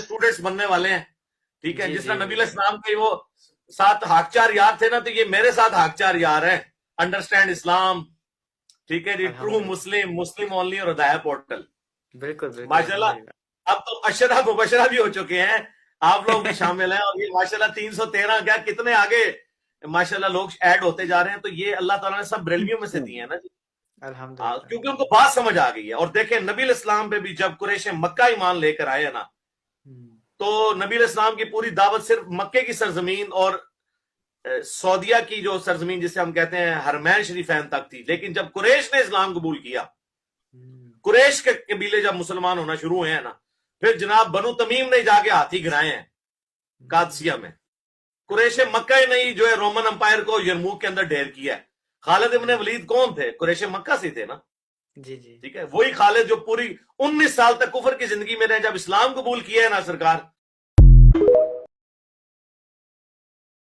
Students بننے والے ہیں، ٹھیک ہے، جی جس جی طرح نبی علیہ السلام کے وہ 7 حاکچار یار تھے نا، تو یہ میرے 7 حاکچار یار ہیں. انڈرسٹینڈ اسلام، ٹھیک ہے جی، ٹرو الحمدللہ. مسلم، مسلم اونلی اور ہدایہ پورٹل. بالکل بالکل ماشاءاللہ الحمدللہ. اب تو اشرہ مبشرہ بھی ہو چکے ہیں، آپ لوگ بھی شامل ہیں، اور یہ ماشاءاللہ 313 کیا کتنے آگے ماشاءاللہ لوگ ایڈ ہوتے جا رہے ہیں. تو یہ اللہ تعالیٰ نے سب بریلویوں میں سے دیے ہیں نا جی، الحمدللہ. کیونکہ ان کو بات سمجھ آ گئی ہے. اور دیکھیں نبی علیہ السلام پہ بھی جب قریش مکہ ایمان لے کر آئے نا، تو نبی علیہ السلام کی پوری دعوت صرف مکے کی سرزمین اور سعودیہ کی جو سرزمین جسے ہم کہتے ہیں حرمین شریفین تک تھی. لیکن جب قریش نے اسلام قبول کیا، قریش کے قبیلے جب مسلمان ہونا شروع ہوئے ہیں نا، پھر جناب بنو تمیم نے جا کے ہاتھی گرائے ہیں قادسیہ میں. قریش مکہ ہی نہیں جو ہے رومن امپائر کو یرموک کے اندر ڈھیر کیا ہے. خالد ابن ولید کون تھے؟ قریش مکہ سے تھے نا، جی جی ٹھیک ہے. وہی خالد جو پوری 19 سال تک کفر کی زندگی میں رہے، جب اسلام قبول کیا ہے نا سرکار،